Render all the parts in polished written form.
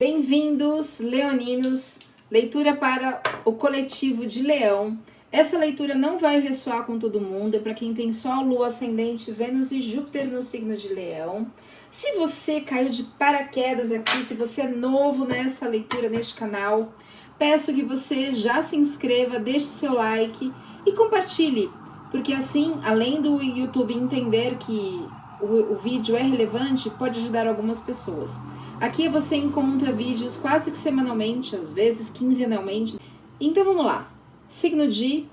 Bem-vindos, leoninos, leitura para o coletivo de Leão. Essa leitura não vai ressoar com todo mundo, é para quem tem Sol, Lua, Ascendente, Vênus e Júpiter no signo de Leão. Se você caiu de paraquedas aqui, se você é novo nessa leitura, neste canal, peço que você já se inscreva, deixe seu like e compartilhe, porque assim, além do YouTube entender que o vídeo é relevante, pode ajudar algumas pessoas. Aqui você encontra vídeos quase que semanalmente, às vezes quinzenalmente. Então vamos lá. Signo de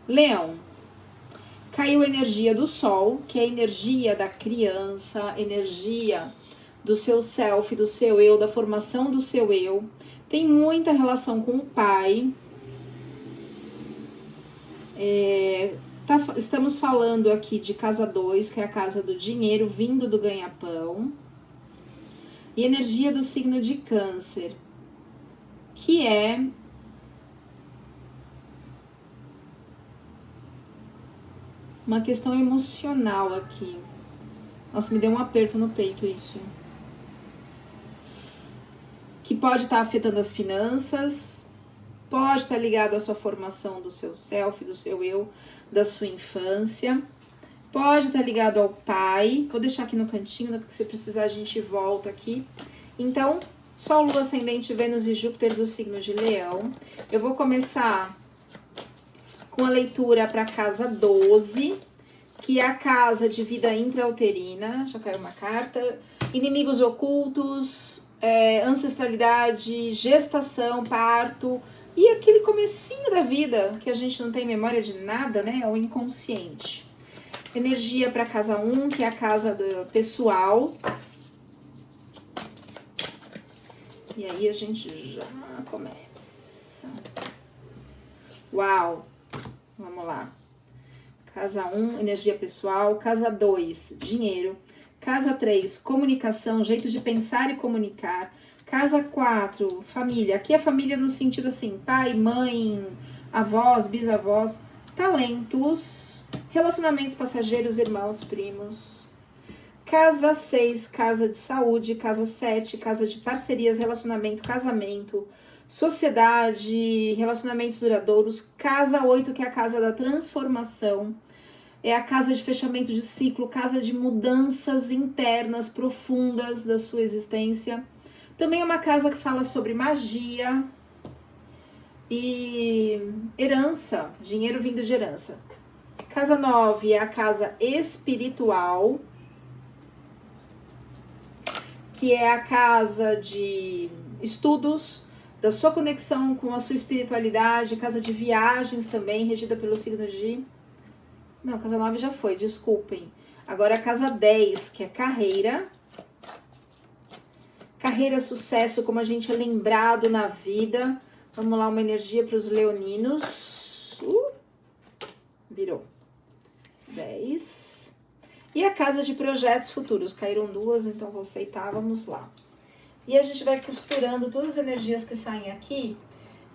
Leão. Caiu a energia do Sol, que é a energia da criança, energia do seu self, do seu eu, da formação do seu eu. Tem muita relação com o pai. Estamos falando aqui de casa 2, que é a casa do dinheiro vindo do ganha-pão. E energia do signo de Câncer, que é uma questão emocional aqui. Nossa, me deu um aperto no peito isso. Que pode estar afetando as finanças, pode estar ligado à sua formação do seu self, do seu eu, da sua infância. Pode estar ligado ao pai. Vou deixar aqui no cantinho, porque se precisar a gente volta aqui. Então, Sol, Lua, Ascendente, Vênus e Júpiter do signo de Leão. Eu vou começar com a leitura para a casa 12, que é a casa de vida intrauterina. Já caiu uma carta. Inimigos ocultos, ancestralidade, gestação, parto e aquele comecinho da vida que a gente não tem memória de nada, né? É o inconsciente. Energia para a casa 1, que é a casa do pessoal. E aí a gente já começa. Uau! Vamos lá. Casa 1, energia pessoal. Casa 2, dinheiro. Casa 3, comunicação, jeito de pensar e comunicar. Casa 4, família. Aqui é família no sentido assim, pai, mãe, avós, bisavós. Talentos, relacionamentos passageiros, irmãos, primos. Casa 6, casa de saúde. Casa 7, casa de parcerias, relacionamento, casamento, sociedade, relacionamentos duradouros. Casa 8, que é a casa da transformação. É a casa de fechamento de ciclo, casa de mudanças internas profundas da sua existência. Também é uma casa que fala sobre magia e herança, dinheiro vindo de herança. Casa 9 é a casa espiritual, que é a casa de estudos, da sua conexão com a sua espiritualidade, casa de viagens também, regida pelo signo de... Não, casa 9 já foi, desculpem. Agora a casa 10, que é carreira. Carreira, sucesso, como a gente é lembrado na vida. Vamos lá, uma energia para os leoninos. Virou. 10. E a casa de projetos futuros. Caíram duas, então vou aceitar, vamos lá. E a gente vai costurando todas as energias que saem aqui.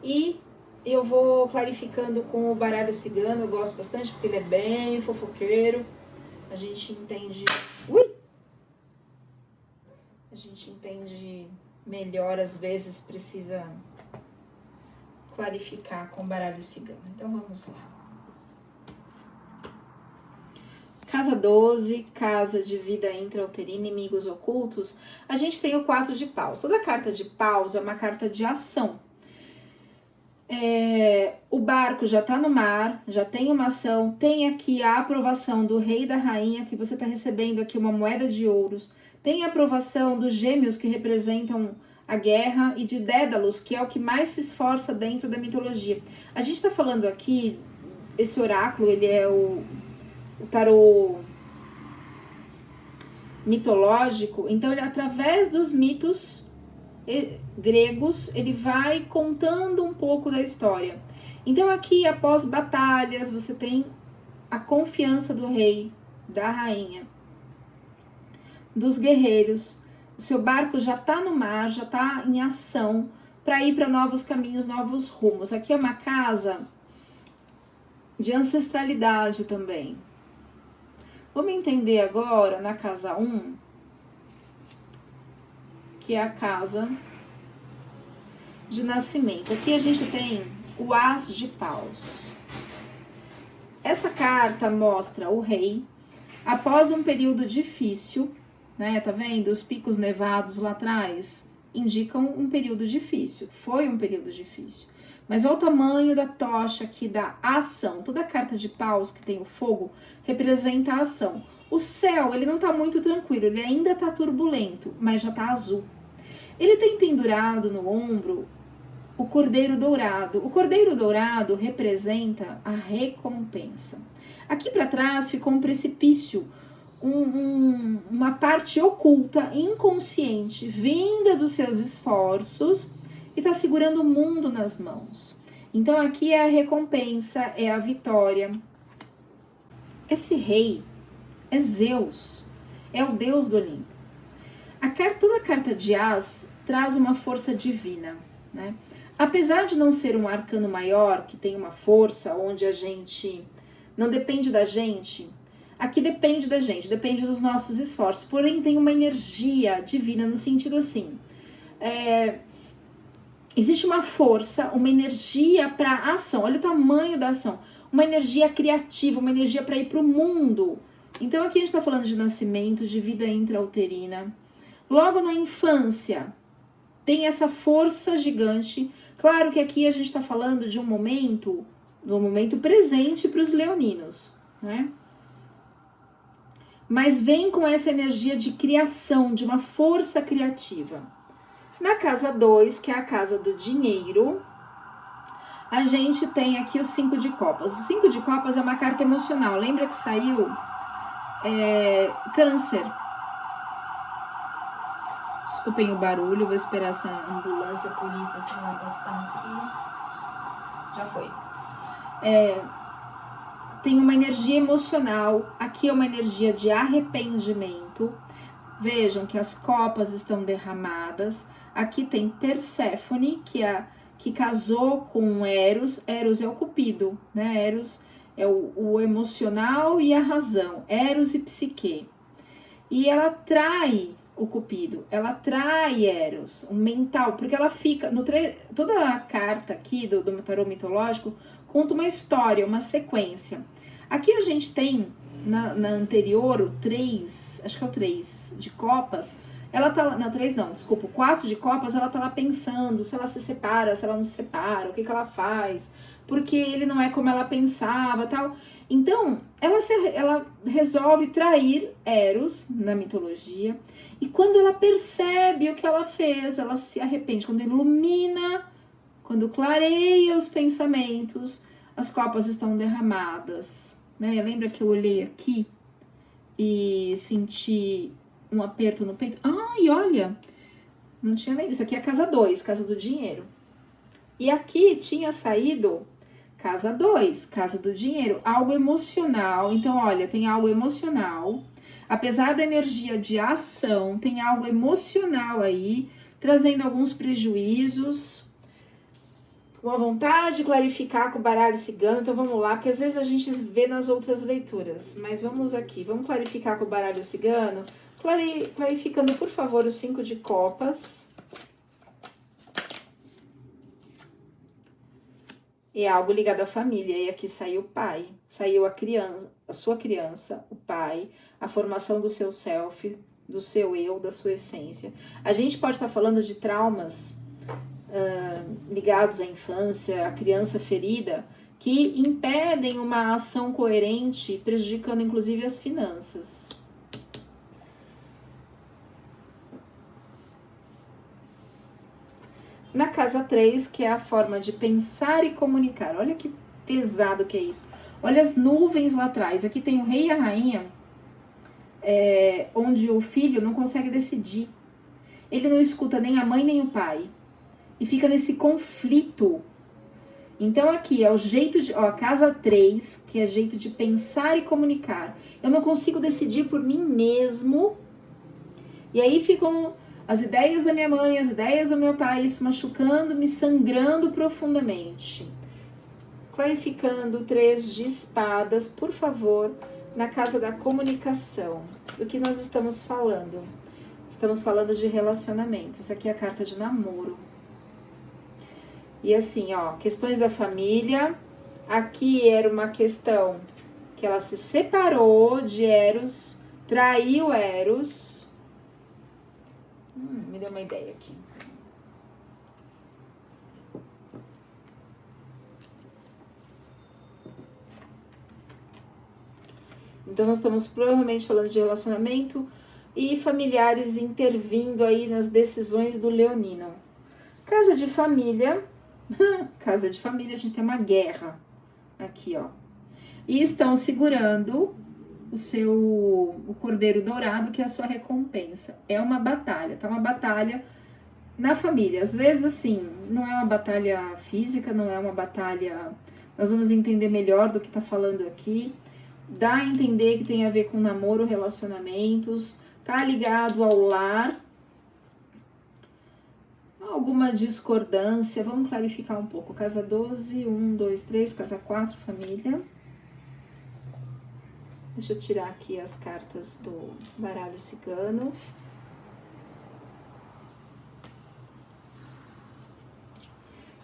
E eu vou clarificando com o baralho cigano. Eu gosto bastante, porque ele é bem fofoqueiro. A gente entende... A gente entende melhor, às vezes precisa clarificar com o baralho cigano. Então vamos lá. Casa 12, casa de vida intrauterina, inimigos ocultos. A gente tem o 4 de paus. Toda carta de paus é uma carta de ação. O barco já está no mar, já tem uma ação. Tem aqui a aprovação do rei e da rainha, que você está recebendo aqui uma moeda de ouros. Tem a aprovação dos gêmeos, que representam a guerra, e de Dédalos, que é o que mais se esforça dentro da mitologia. A gente está falando aqui, esse oráculo, ele é o tarô mitológico, então ele, através dos mitos gregos, ele vai contando um pouco da história. Então aqui, após batalhas, você tem a confiança do rei, da rainha, dos guerreiros. O seu barco já está no mar, já está em ação para ir para novos caminhos, novos rumos. Aqui é uma casa de ancestralidade também. Vamos entender agora na casa 1, que é a casa de nascimento. Aqui a gente tem o As de Paus. Essa carta mostra o rei após um período difícil, né? Tá vendo? Os picos nevados lá atrás indicam um período difícil. Foi um período difícil. Mas olha o tamanho da tocha aqui da ação. Toda carta de paus que tem o fogo representa a ação. O céu, ele não tá muito tranquilo, ele ainda tá turbulento, mas já tá azul. Ele tem pendurado no ombro o cordeiro dourado. O cordeiro dourado representa a recompensa. Aqui para trás ficou um precipício, uma parte oculta, inconsciente, vinda dos seus esforços e está segurando o mundo nas mãos. Então aqui é a recompensa, é a vitória. Esse rei é Zeus, é o deus do Olimpo. Toda a carta de As traz uma força divina, né? Apesar de não ser um arcano maior, que tem uma força onde a gente não depende da gente, aqui depende da gente, depende dos nossos esforços, porém tem uma energia divina no sentido assim, existe uma força, uma energia para ação, olha o tamanho da ação, uma energia criativa, uma energia para ir para o mundo. Então aqui a gente está falando de nascimento, de vida intrauterina. Logo na infância, tem essa força gigante. Claro que aqui a gente está falando de um momento, do momento presente para os leoninos, né? Mas vem com essa energia de criação, de uma força criativa. Na casa 2, que é a casa do dinheiro, a gente tem aqui o 5 de copas. O 5 de copas é uma carta emocional. Lembra que saiu Câncer. Desculpem o barulho, vou esperar essa ambulância, polícia, assim, vai passar aqui. Já foi. Tem uma energia emocional, aqui é uma energia de arrependimento. Vejam que as copas estão derramadas. Aqui tem Perséfone, que casou com Eros. Eros é o cupido, né? Eros é o emocional e a razão. Eros e Psique. E ela trai o cupido, ela trai Eros, o mental, porque ela fica, toda a carta aqui do tarô mitológico conta uma história, uma sequência. Aqui a gente tem, na anterior, o 3, acho que é o 3 de copas, ela tá lá, não, 3 não, desculpa, o 4 de copas, ela tá lá pensando se ela se separa, se ela não se separa, o que ela faz, porque ele não é como ela pensava, tal. Então, ela resolve trair Eros na mitologia, e quando ela percebe o que ela fez, ela se arrepende. Quando ilumina, quando clareia os pensamentos, as copas estão derramadas, né? Lembra que eu olhei aqui e senti um aperto no peito? Ai, olha, não tinha nem isso. Aqui é a casa 2, casa do dinheiro. E aqui tinha saído casa 2, casa do dinheiro, algo emocional. Então, olha, tem algo emocional. Apesar da energia de ação, tem algo emocional aí, trazendo alguns prejuízos. Com a vontade de clarificar com o baralho cigano, então vamos lá, porque às vezes a gente vê nas outras leituras. Mas vamos aqui, vamos clarificar com o baralho cigano, clarificando, por favor, o 5 de copas. É algo ligado à família, e aqui saiu o pai, saiu a criança, a sua criança, o pai, a formação do seu self, do seu eu, da sua essência. A gente pode estar falando de traumas ligados à infância, à criança ferida, que impedem uma ação coerente, prejudicando inclusive as finanças. Na casa 3, que é a forma de pensar e comunicar. Olha que pesado que é isso. Olha as nuvens lá atrás. Aqui tem o rei e a rainha, onde o filho não consegue decidir. Ele não escuta nem a mãe nem o pai. E fica nesse conflito. Então aqui é o jeito de... Ó, a casa 3, que é jeito de pensar e comunicar. Eu não consigo decidir por mim mesmo. E aí ficam as ideias da minha mãe, as ideias do meu pai, isso machucando, me sangrando profundamente. Clarificando 3 de espadas, por favor, na casa da comunicação. Do que nós estamos falando? Estamos falando de relacionamento. Isso aqui é a carta de namoro. E assim, ó, questões da família. Aqui era uma questão que ela se separou de Eros, traiu Eros. Me deu uma ideia aqui. Então, nós estamos provavelmente falando de relacionamento e familiares intervindo aí nas decisões do leonino. Casa de família. Casa de família, a gente tem uma guerra aqui, ó. E estão segurando o cordeiro dourado, que é a sua recompensa. É uma batalha, tá? Uma batalha na família. Às vezes, assim, não é uma batalha física, não é uma batalha... Nós vamos entender melhor do que tá falando aqui. Dá a entender que tem a ver com namoro, relacionamentos, tá ligado ao lar, alguma discordância. Vamos clarificar um pouco. Casa 12, 1, 2, 3, casa 4, família. Deixa eu tirar aqui as cartas do baralho cigano.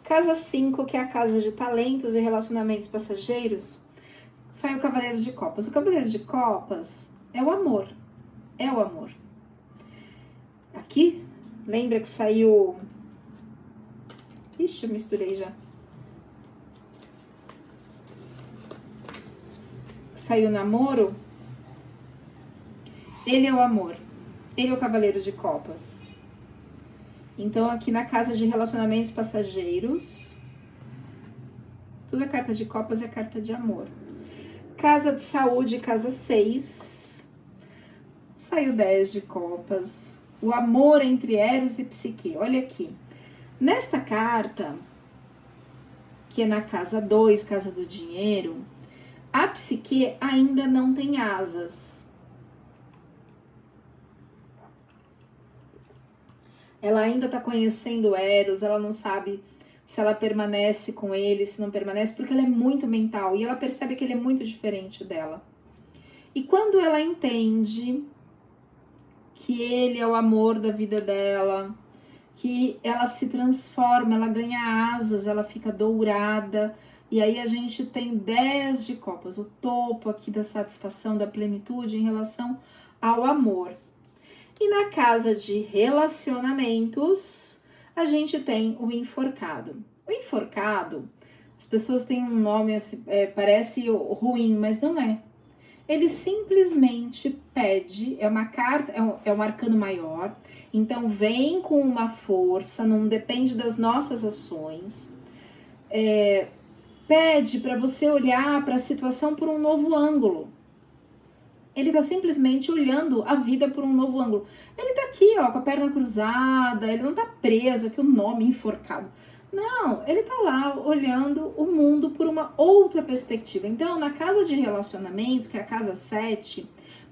Casa 5, que é a casa de talentos e relacionamentos passageiros. Sai o Cavaleiro de Copas. O Cavaleiro de Copas é o amor. É o amor. Aqui, lembra que saiu... Ixi, eu misturei já. Saiu o namoro. Ele é o amor. Ele é o Cavaleiro de Copas. Então, aqui na casa de relacionamentos passageiros, toda carta de copas é carta de amor. Casa de saúde, casa 6. Saiu 10 de copas. O amor entre Eros e Psique. Olha aqui. Nesta carta, que é na casa 2, casa do dinheiro, a Psique ainda não tem asas. Ela ainda tá conhecendo Eros, ela não sabe se ela permanece com ele, se não permanece, porque ela é muito mental e ela percebe que ele é muito diferente dela. E quando ela entende que ele é o amor da vida dela, que ela se transforma, ela ganha asas, ela fica dourada, e aí a gente tem 10 de copas, o topo aqui da satisfação, da plenitude em relação ao amor. E na casa de relacionamentos, a gente tem o enforcado. O enforcado, as pessoas têm um nome, assim, parece ruim, mas não é. Ele simplesmente pede, é uma carta, é um arcano maior, então vem com uma força, não depende das nossas ações. Pede para você olhar para a situação por um novo ângulo. Ele tá simplesmente olhando a vida por um novo ângulo. Ele tá aqui, ó, com a perna cruzada, ele não tá preso, aqui o nome enforcado. Não, ele tá lá olhando o mundo por uma outra perspectiva. Então, na casa de relacionamentos, que é a casa 7,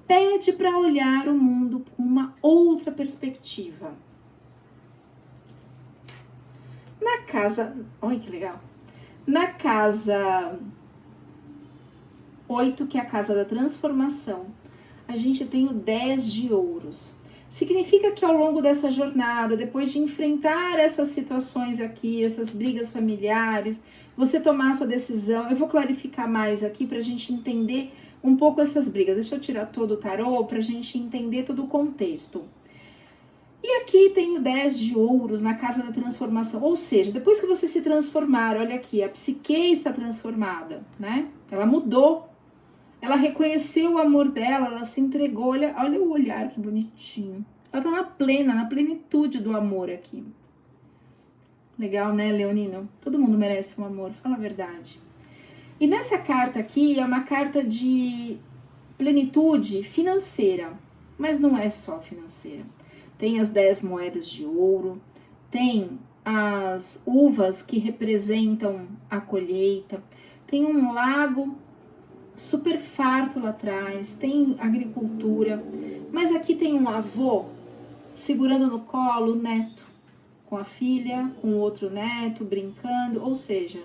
pede para olhar o mundo por uma outra perspectiva. Na casa... Olha que legal. Na casa 8, que é a casa da transformação, a gente tem o 10 de ouros. Significa que ao longo dessa jornada, depois de enfrentar essas situações aqui, essas brigas familiares, você tomar a sua decisão, eu vou clarificar mais aqui para a gente entender um pouco essas brigas. Deixa eu tirar todo o tarô para a gente entender todo o contexto. E aqui tem o 10 de ouros na casa da transformação, ou seja, depois que você se transformar, olha aqui, a psique está transformada, né? Ela mudou. Ela reconheceu o amor dela, ela se entregou, olha o olhar que bonitinho. Ela tá na plenitude do amor aqui. Legal, né, Leonino? Todo mundo merece um amor, fala a verdade. E nessa carta aqui é uma carta de plenitude financeira, mas não é só financeira. Tem as 10 moedas de ouro, tem as uvas que representam a colheita, tem um lago super farto lá atrás, tem agricultura, mas aqui tem um avô segurando no colo o neto, com a filha, com o outro neto, brincando, ou seja,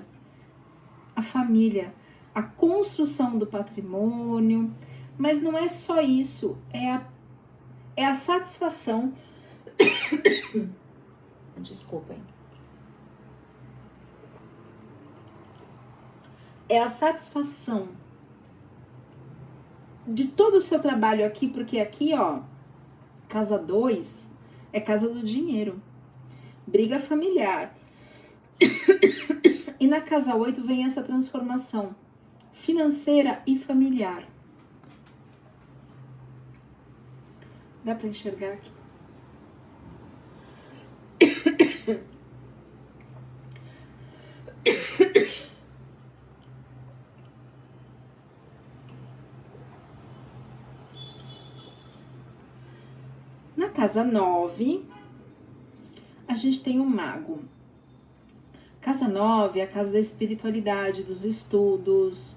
a família, a construção do patrimônio, mas não é só isso, é a satisfação, desculpem, é a satisfação de todo o seu trabalho aqui, porque aqui, ó, casa 2 é casa do dinheiro, briga familiar. E na casa 8 vem essa transformação financeira e familiar. Dá para enxergar aqui? Na casa 9, a gente tem o mago. Casa 9 é a casa da espiritualidade, dos estudos,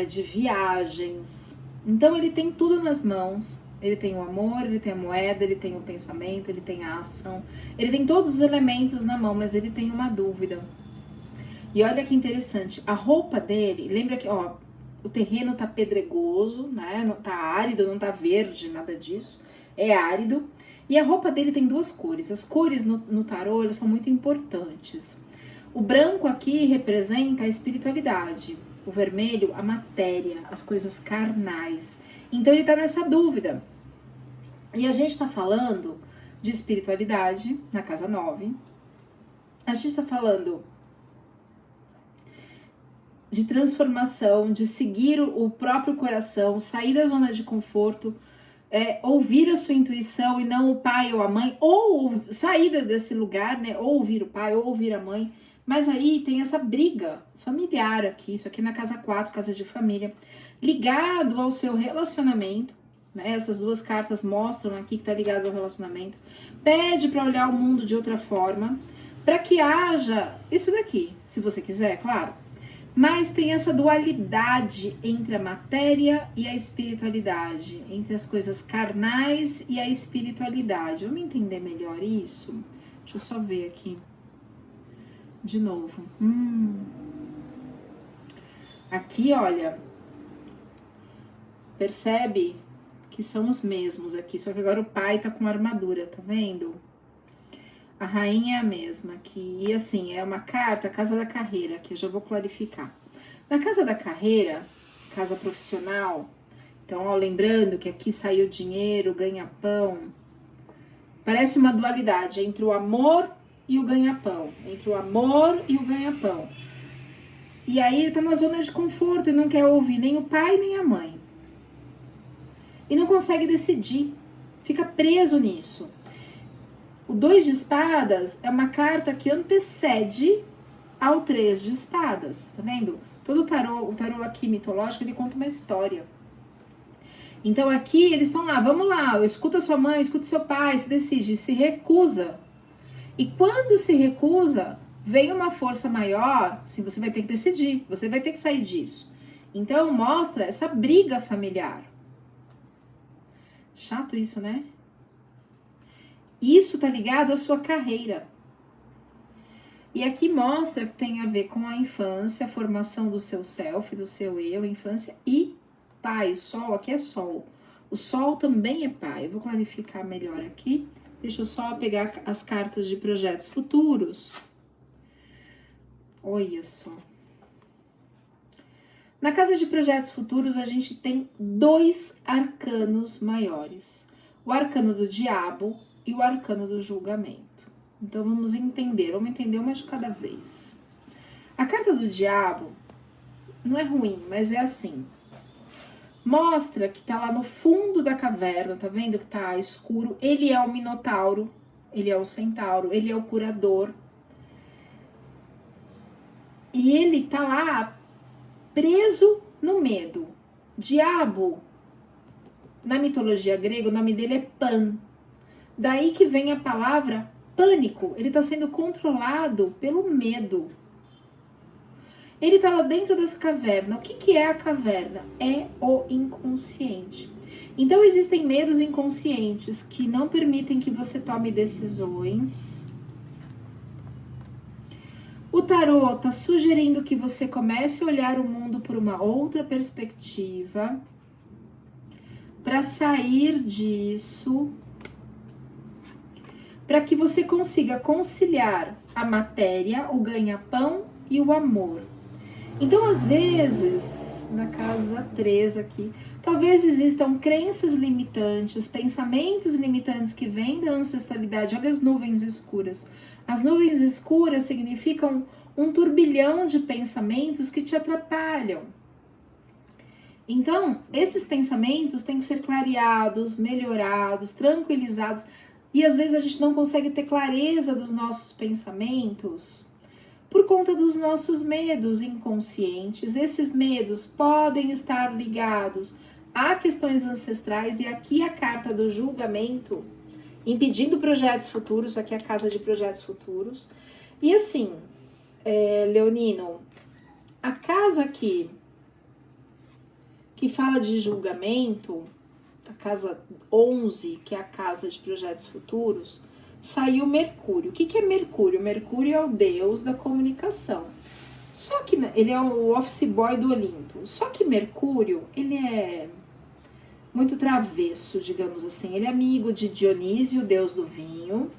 de viagens. Então ele tem tudo nas mãos. Ele tem o amor, ele tem a moeda, ele tem o pensamento, ele tem a ação. Ele tem todos os elementos na mão, mas ele tem uma dúvida. E olha que interessante, a roupa dele, lembra que, ó, o terreno tá pedregoso, né? Não tá árido, não tá verde, nada disso. É árido. E a roupa dele tem duas cores. As cores no tarô, elas são muito importantes. O branco aqui representa a espiritualidade. O vermelho, a matéria, as coisas carnais. Então ele tá nessa dúvida. E a gente tá falando de espiritualidade na casa 9. A gente tá falando de transformação, de seguir o próprio coração, sair da zona de conforto, ouvir a sua intuição e não o pai ou a mãe, ou sair desse lugar, né? Ou ouvir o pai ou ouvir a mãe. Mas aí tem essa briga familiar aqui, isso aqui na casa 4, casa de família, ligado ao seu relacionamento, né? Essas duas cartas mostram aqui que tá ligado ao relacionamento. Pede para olhar o mundo de outra forma, para que haja isso daqui, se você quiser, claro. Mas tem essa dualidade entre a matéria e a espiritualidade, entre as coisas carnais e a espiritualidade. Vamos entender melhor isso? Deixa eu só ver aqui. De novo. Aqui, olha, percebe que são os mesmos aqui, só que agora o pai tá com armadura, tá vendo? A rainha é a mesma aqui, e assim, é uma carta, casa da carreira, que eu já vou clarificar. Na casa da carreira, casa profissional, então, ó, lembrando que aqui saiu dinheiro, ganha-pão, parece uma dualidade entre o amor e o ganha-pão, entre o amor e o ganha-pão. E aí ele tá na zona de conforto e não quer ouvir nem o pai nem a mãe. E não consegue decidir, fica preso nisso. O 2 de espadas é uma carta que antecede ao 3 de espadas, tá vendo? Todo o tarô aqui mitológico, ele conta uma história. Então aqui eles estão lá, vamos lá, escuta sua mãe, escuta seu pai, se decide, se recusa. E quando se recusa, vem uma força maior, assim, você vai ter que decidir, você vai ter que sair disso. Então mostra essa briga familiar. Chato isso, né? Isso tá ligado à sua carreira. E aqui mostra que tem a ver com a infância, a formação do seu self, do seu eu, infância e pai. Sol, aqui é sol. O sol também é pai. Eu vou clarificar melhor aqui. Deixa eu só pegar as cartas de projetos futuros. Olha só. Na casa de projetos futuros, a gente tem 2 arcanos maiores. O arcano do diabo e o arcano do julgamento. Então, vamos entender uma de cada vez. A carta do diabo não é ruim, mas é assim. Mostra que tá lá no fundo da caverna, tá vendo que tá escuro? Ele é o minotauro, ele é o centauro, ele é o curador. E ele tá lá preso no medo. Diabo, na mitologia grega, o nome dele é Pan. Daí que vem a palavra pânico. Ele está sendo controlado pelo medo. Ele está lá dentro dessa caverna. O que é a caverna? É o inconsciente. Então existem medos inconscientes que não permitem que você tome decisões. O tarô está sugerindo que você comece a olhar o mundo por uma outra perspectiva para sair disso, para que você consiga conciliar a matéria, o ganha-pão e o amor. Então, às vezes, na casa 3 aqui, talvez existam crenças limitantes, pensamentos limitantes que vêm da ancestralidade. Olha as nuvens escuras. As nuvens escuras significam um turbilhão de pensamentos que te atrapalham. Então, esses pensamentos têm que ser clareados, melhorados, tranquilizados. E às vezes a gente não consegue ter clareza dos nossos pensamentos por conta dos nossos medos inconscientes. Esses medos podem estar ligados a questões ancestrais, e aqui a carta do julgamento, impedindo projetos futuros, aqui a casa de projetos futuros. E assim, Leonino, a casa aqui que fala de julgamento, a casa 11, que é a casa de projetos futuros, saiu Mercúrio. O que é Mercúrio? Mercúrio é o deus da comunicação. Só que ele é o office boy do Olimpo. Só que Mercúrio, ele é muito travesso, digamos assim. Ele é amigo de Dionísio, deus do vinho.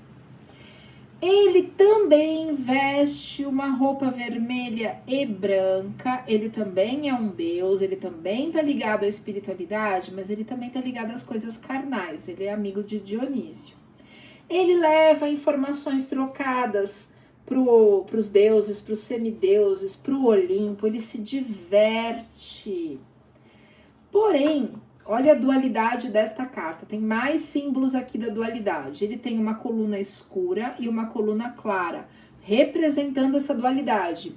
Ele também veste uma roupa vermelha e branca. Ele também é um deus, ele também está ligado à espiritualidade, mas ele também está ligado às coisas carnais. Ele é amigo de Dionísio. Ele leva informações trocadas para os deuses, para os semideuses, para o Olimpo. Ele se diverte. Porém, olha a dualidade desta carta. Tem mais símbolos aqui da dualidade. Ele tem uma coluna escura e uma coluna clara, representando essa dualidade.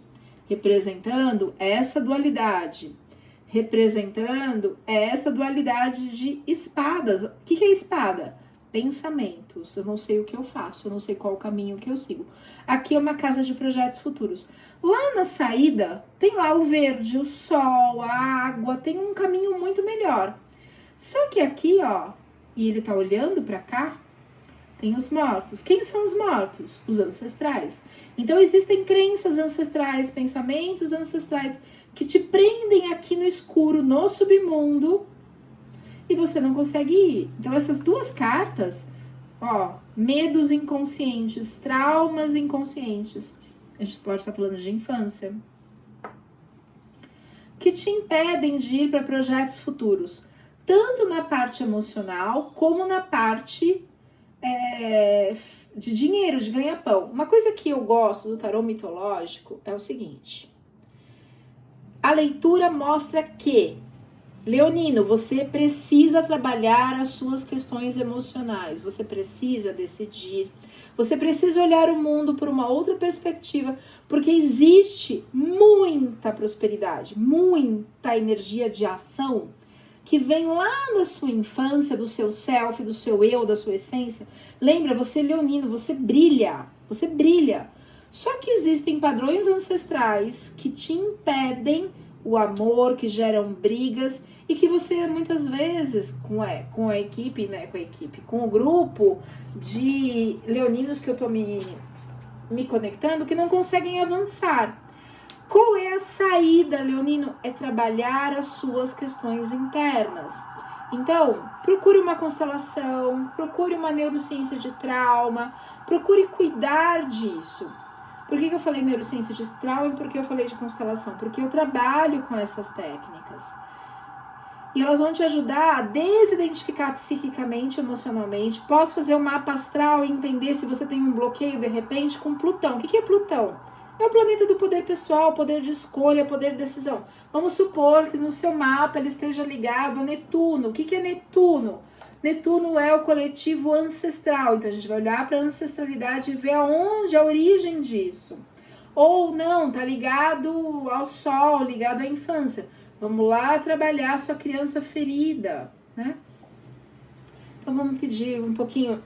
Representando essa dualidade. Representando essa dualidade de espadas. O que é espada? Pensamentos. Eu não sei o que eu faço, eu não sei qual o caminho que eu sigo. Aqui é uma casa de projetos futuros. Lá na saída, tem lá o verde, o sol, a água, tem um caminho muito melhor. Só que aqui, ó, e ele tá olhando para cá, tem os mortos. Quem são os mortos? Os ancestrais. Então existem crenças ancestrais, pensamentos ancestrais que te prendem aqui no escuro, no submundo, e você não consegue ir. Então essas duas cartas, ó, medos inconscientes, traumas inconscientes, a gente pode estar falando de infância, que te impedem de ir para projetos futuros, tanto na parte emocional como na parte de dinheiro, de ganha-pão. Uma coisa que eu gosto do tarô mitológico é o seguinte: a leitura mostra que, Leonino, você precisa trabalhar as suas questões emocionais, você precisa decidir, você precisa olhar o mundo por uma outra perspectiva, porque existe muita prosperidade, muita energia de ação que vem lá da sua infância, do seu self, do seu eu, da sua essência. Lembra, você, Leonino, você brilha, você brilha. Só que existem padrões ancestrais que te impedem o amor, que geram brigas, e que você muitas vezes, com a equipe, com o grupo de leoninos que eu tô me conectando, que não conseguem avançar. Qual é a saída, Leonino? É trabalhar as suas questões internas. Então, procure uma constelação, procure uma neurociência de trauma, procure cuidar disso. Por que eu falei neurociência de trauma e por que eu falei de constelação? Porque eu trabalho com essas técnicas. E elas vão te ajudar a desidentificar psiquicamente, emocionalmente. Posso fazer um mapa astral e entender se você tem um bloqueio, de repente, com Plutão. O que é Plutão? É o planeta do poder pessoal, poder de escolha, poder de decisão. Vamos supor que no seu mapa ele esteja ligado a Netuno. O que é Netuno? Netuno é o coletivo ancestral. Então a gente vai olhar para a ancestralidade e ver aonde a origem disso. Ou não, tá ligado ao Sol, ligado à infância. Vamos lá trabalhar a sua criança ferida, né? Então vamos pedir um pouquinho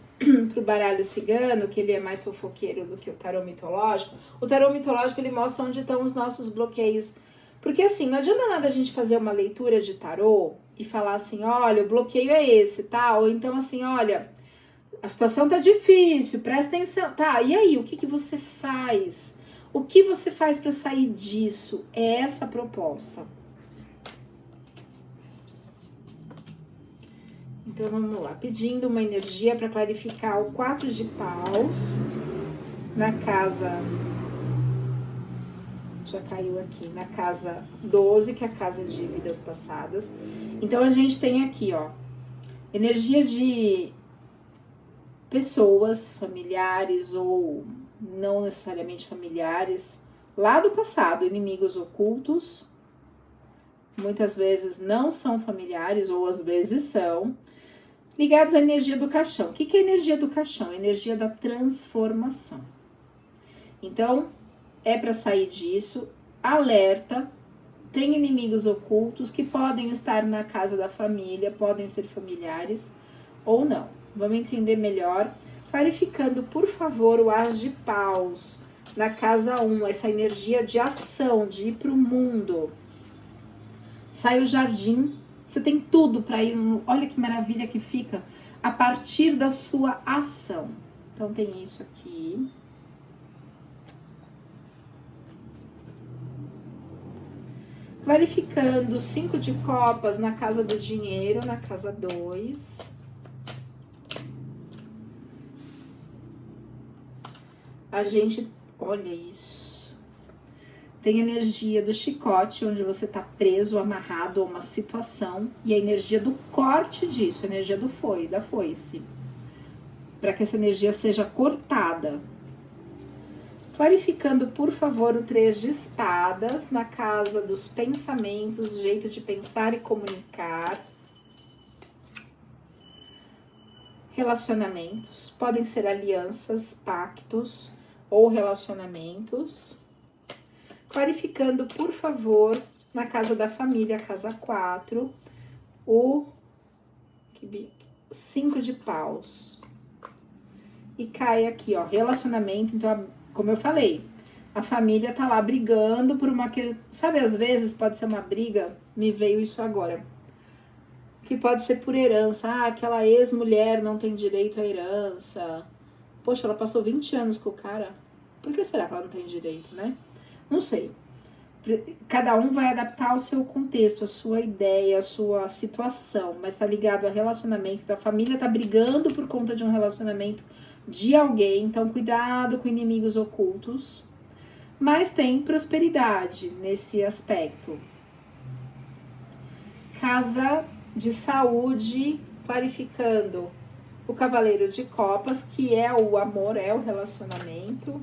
pro baralho cigano, que ele é mais fofoqueiro do que o tarô mitológico. O tarô mitológico, ele mostra onde estão os nossos bloqueios. Porque assim, não adianta nada a gente fazer uma leitura de tarô e falar assim, olha, o bloqueio é esse, tá? Ou então assim, olha, a situação tá difícil, presta atenção. Tá, e aí, o que você faz? O que você faz para sair disso? É essa a proposta. Então, vamos lá, pedindo uma energia para clarificar o 4 de paus na casa Já caiu aqui na casa 12, que é a casa de vidas passadas. Então a gente tem aqui, ó, energia de pessoas, familiares ou não necessariamente familiares, lá do passado, inimigos ocultos. Muitas vezes não são familiares, ou às vezes são, ligados à energia do caixão. O que é a energia do caixão? A energia da transformação. Então, é para sair disso, alerta, tem inimigos ocultos que podem estar na casa da família, podem ser familiares ou não. Vamos entender melhor, clarificando, por favor, o As de Paus, na casa 1, essa energia de ação, de ir para o mundo. Sai o jardim, você tem tudo para ir, olha que maravilha que fica, a partir da sua ação. Então tem isso aqui. Clarificando 5 de copas na casa do dinheiro, na casa 2. A gente, olha isso. Tem energia do chicote, onde você tá preso, amarrado a uma situação. E a energia do corte disso, a energia do da foice. Para que essa energia seja cortada. Clarificando, por favor, o 3 de espadas, na casa dos pensamentos, jeito de pensar e comunicar. Relacionamentos, podem ser alianças, pactos ou relacionamentos. Clarificando, por favor, na casa da família, casa 4, o 5 de paus. E cai aqui, ó, relacionamento, então, como eu falei, a família tá lá brigando por uma... Sabe, às vezes pode ser uma briga, me veio isso agora, que pode ser por herança. Ah, aquela ex-mulher não tem direito à herança. Poxa, ela passou 20 anos com o cara. Por que será que ela não tem direito, né? Não sei. Cada um vai adaptar ao seu contexto, a sua ideia, a sua situação, mas tá ligado a relacionamento. Então, a família tá brigando por conta de um relacionamento de alguém, então cuidado com inimigos ocultos. Mas tem prosperidade nesse aspecto. Casa de saúde, clarificando o cavaleiro de copas, que é o amor, é o relacionamento.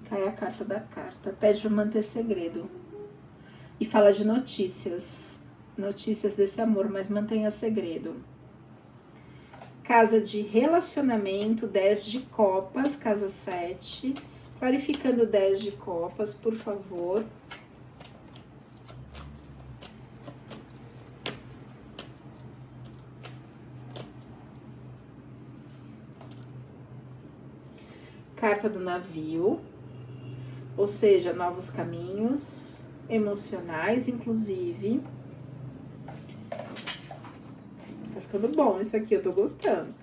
Cai a carta da carta, pede para manter segredo. E fala de notícias desse amor, mas mantenha segredo. Casa de relacionamento, 10 de copas, casa 7. Clarificando 10 de copas, por favor. Carta do navio, ou seja, novos caminhos emocionais, inclusive. Tá ficando bom isso aqui, eu tô gostando.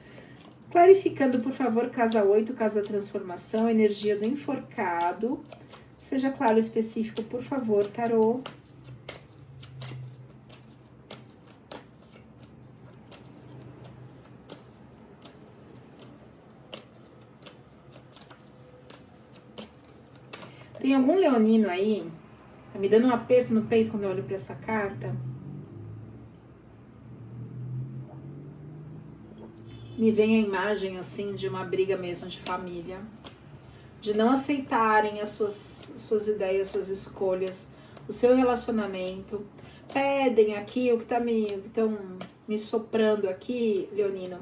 Clarificando, por favor, casa 8, casa da transformação, energia do enforcado. Seja claro e específico, por favor, tarô. Tem algum leonino aí? Tá me dando um aperto no peito quando eu olho pra essa carta. Me vem a imagem, assim, de uma briga mesmo de família. De não aceitarem as suas ideias, suas escolhas, o seu relacionamento. Pedem aqui, o que estão me soprando aqui, leonino,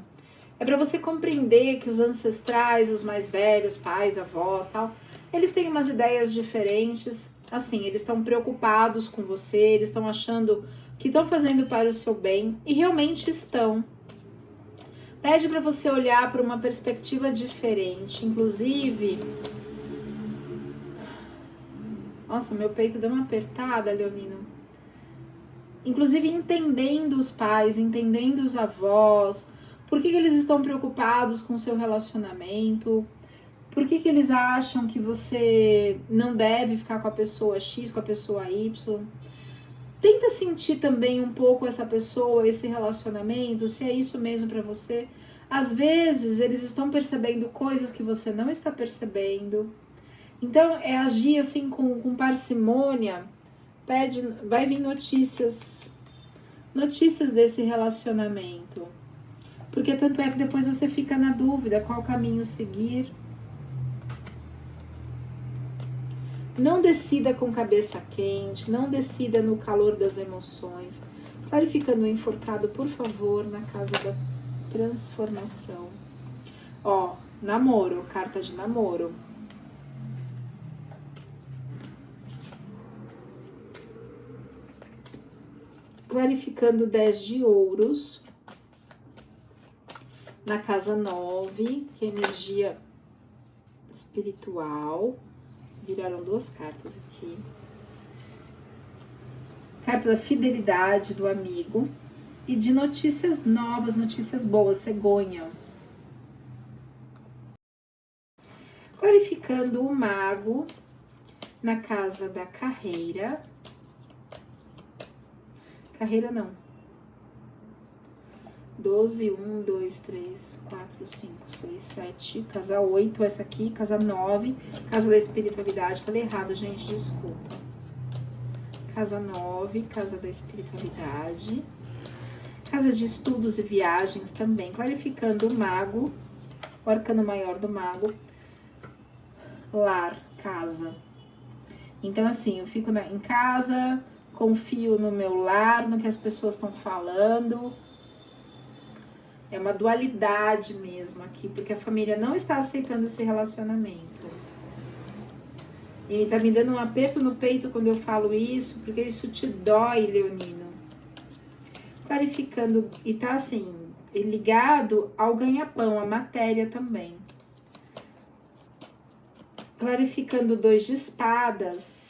é para você compreender que os ancestrais, os mais velhos, pais, avós, tal, eles têm umas ideias diferentes. Assim, eles estão preocupados com você, eles estão achando que estão fazendo para o seu bem, e realmente estão. Pede para você olhar para uma perspectiva diferente, inclusive... Nossa, meu peito deu uma apertada, leonino. Inclusive entendendo os pais, entendendo os avós, por que eles estão preocupados com o seu relacionamento, por que eles acham que você não deve ficar com a pessoa X, com a pessoa Y. Tenta sentir também um pouco essa pessoa, esse relacionamento, se é isso mesmo para você. Às vezes, eles estão percebendo coisas que você não está percebendo. Então, é agir assim com parcimônia. Vai vir notícias desse relacionamento. Porque tanto é que depois você fica na dúvida qual caminho seguir. Não decida com cabeça quente, não decida no calor das emoções. Clarificando o enforcado, por favor, na casa da transformação. Ó, namoro, carta de namoro. Clarificando 10 de ouros. Na casa 9, que é energia espiritual. Viraram 2 cartas aqui. Carta da fidelidade do amigo. E de notícias novas, notícias boas, cegonha. Clarificando o mago na casa da carreira. Carreira não. 12, 1, 2, 3, 4, 5, 6, 7. Casa 8, essa aqui. Casa 9. Casa da espiritualidade. Falei errado, gente, desculpa. Casa 9, casa da espiritualidade. Casa de estudos e viagens também. Clarificando o mago. O arcano maior do mago. Lar, casa. Então, assim, eu fico em casa, confio no meu lar, no que as pessoas estão falando. É uma dualidade mesmo aqui, porque a família não está aceitando esse relacionamento. E tá me dando um aperto no peito quando eu falo isso, porque isso te dói, leonino. Clarificando, e tá assim, ligado ao ganha-pão, a matéria também. Clarificando 2 de espadas.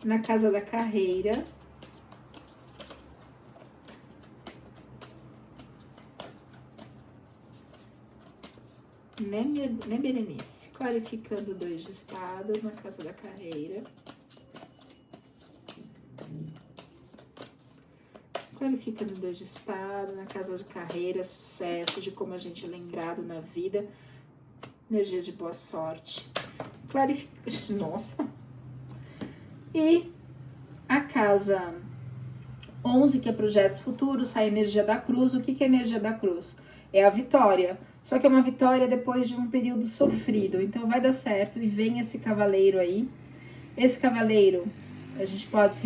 Na casa da carreira. Né, Berenice? Clarificando 2 de espadas na casa da carreira. Clarificando 2 de espadas na casa de carreira, sucesso, de como a gente é lembrado na vida. Energia de boa sorte. Clarificando. Nossa! E a casa 11, que é projetos futuros, sai a energia da cruz. O que é a energia da cruz? É a vitória. Só que é uma vitória depois de um período sofrido. Então vai dar certo. E vem esse cavaleiro aí. Esse cavaleiro a gente pode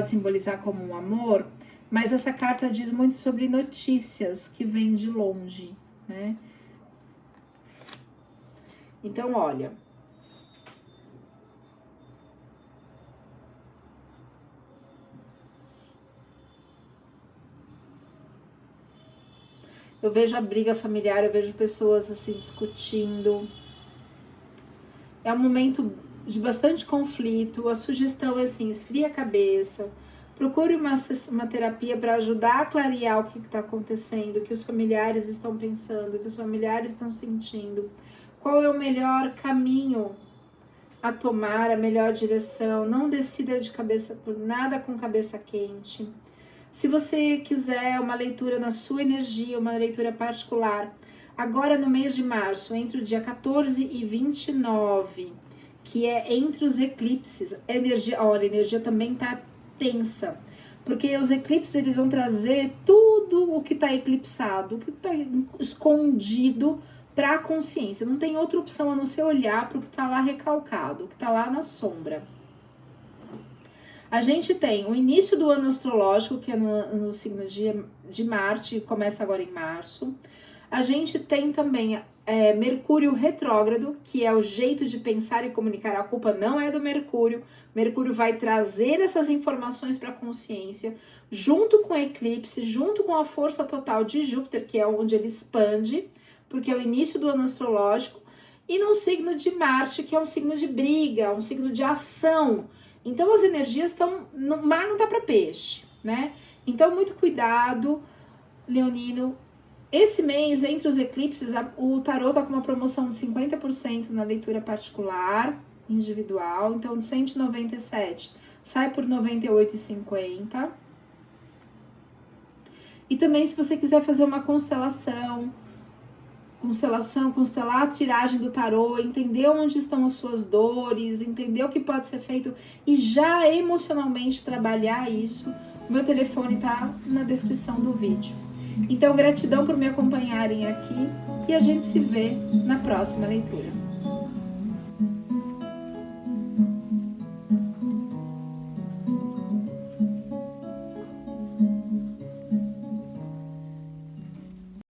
simbolizar como um amor. Mas essa carta diz muito sobre notícias que vêm de longe, né? Então, olha. Eu vejo a briga familiar, eu vejo pessoas assim discutindo. É um momento de bastante conflito. A sugestão é assim, esfria a cabeça. Procure uma terapia para ajudar a clarear o que está acontecendo, o que os familiares estão pensando, o que os familiares estão sentindo. Qual é o melhor caminho a tomar, a melhor direção. Não decida de cabeça por nada com cabeça quente. Se você quiser uma leitura na sua energia, uma leitura particular, agora no mês de março, entre o dia 14 e 29, que é entre os eclipses, a energia também está tensa, porque os eclipses eles vão trazer tudo o que está eclipsado, o que está escondido para a consciência. Não tem outra opção a não ser olhar para o que está lá recalcado, o que está lá na sombra. A gente tem o início do ano astrológico, que é no signo de Marte, começa agora em março. A gente tem também Mercúrio retrógrado, que é o jeito de pensar e comunicar. A culpa não é do Mercúrio. Mercúrio vai trazer essas informações para a consciência, junto com o eclipse, junto com a força total de Júpiter, que é onde ele expande, porque é o início do ano astrológico, e no signo de Marte, que é um signo de briga, um signo de ação. Então as energias estão, no mar não tá para peixe, né? Então muito cuidado, leonino, Esse mês, entre os eclipses, o tarô tá com uma promoção de 50% na leitura particular, individual. Então, de 197 sai por R$ 98,50. E também, se você quiser fazer uma constelar a tiragem do tarô, entender onde estão as suas dores, entender o que pode ser feito e já emocionalmente trabalhar isso, meu telefone tá na descrição do vídeo. Então, gratidão por me acompanharem aqui e a gente se vê na próxima leitura.